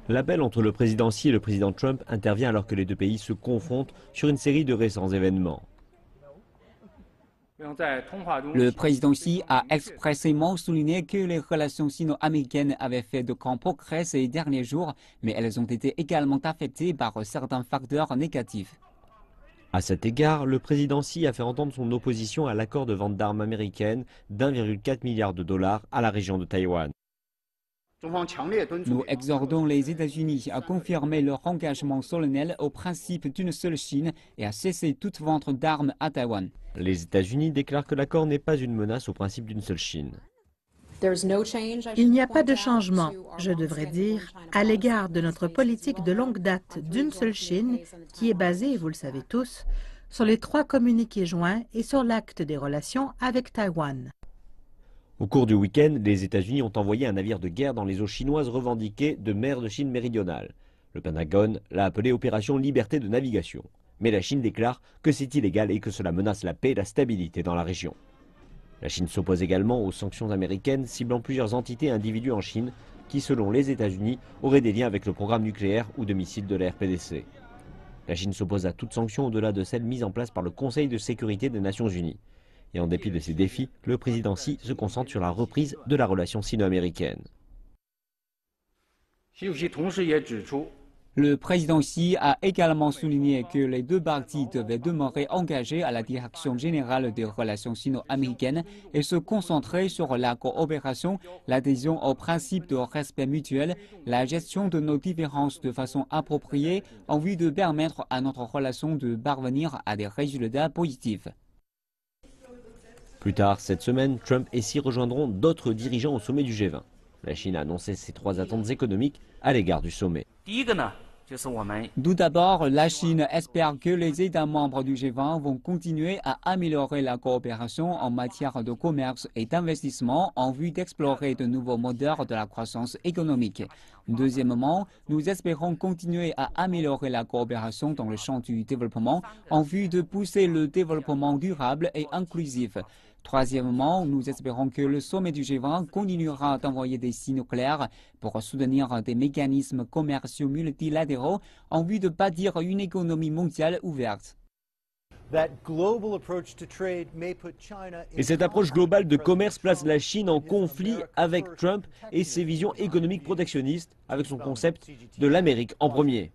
L'appel entre le président Xi et le président Trump intervient alors que les deux pays se confrontent sur une série de récents événements. Le président Xi a expressément souligné que les relations sino-américaines avaient fait de grands progrès ces derniers jours, mais elles ont été également affectées par certains facteurs négatifs. À cet égard, le président Xi a fait entendre son opposition à l'accord de vente d'armes américaines d'1,4 milliard de dollars à la région de Taïwan. Nous exhortons les États-Unis à confirmer leur engagement solennel au principe d'une seule Chine et à cesser toute vente d'armes à Taïwan. Les États-Unis déclarent que l'accord n'est pas une menace au principe d'une seule Chine. Il n'y a pas de changement, je devrais dire, à l'égard de notre politique de longue date d'une seule Chine qui est basée, vous le savez tous, sur les 3 communiqués joints et sur l'acte des relations avec Taïwan. Au cours du week-end, les États-Unis ont envoyé un navire de guerre dans les eaux chinoises revendiquées de mer de Chine méridionale. Le Pentagone l'a appelé Opération Liberté de Navigation. Mais la Chine déclare que c'est illégal et que cela menace la paix et la stabilité dans la région. La Chine s'oppose également aux sanctions américaines ciblant plusieurs entités et individus en Chine qui, selon les États-Unis, auraient des liens avec le programme nucléaire ou de missiles de la RPDC. La Chine s'oppose à toute sanction au-delà de celles mises en place par le Conseil de sécurité des Nations Unies. Et en dépit de ces défis, le président Xi se concentre sur la reprise de la relation sino-américaine. Le président Xi a également souligné que les deux parties devaient demeurer engagées à la direction générale des relations sino-américaines et se concentrer sur la coopération, l'adhésion au principe de respect mutuel, la gestion de nos différences de façon appropriée en vue de permettre à notre relation de parvenir à des résultats positifs. Plus tard cette semaine, Trump et Xi rejoindront d'autres dirigeants au sommet du G20. La Chine a annoncé ses 3 attentes économiques à l'égard du sommet. Tout d'abord, la Chine espère que les États membres du G20 vont continuer à améliorer la coopération en matière de commerce et d'investissement en vue d'explorer de nouveaux moteurs de la croissance économique. Deuxièmement, nous espérons continuer à améliorer la coopération dans le champ du développement en vue de pousser le développement durable et inclusif. Troisièmement, nous espérons que le sommet du G20 continuera d'envoyer des signaux clairs pour soutenir des mécanismes commerciaux multilatéraux en vue de bâtir une économie mondiale ouverte. Et cette approche globale de commerce place la Chine en conflit avec Trump et ses visions économiques protectionnistes avec son concept de l'Amérique en premier.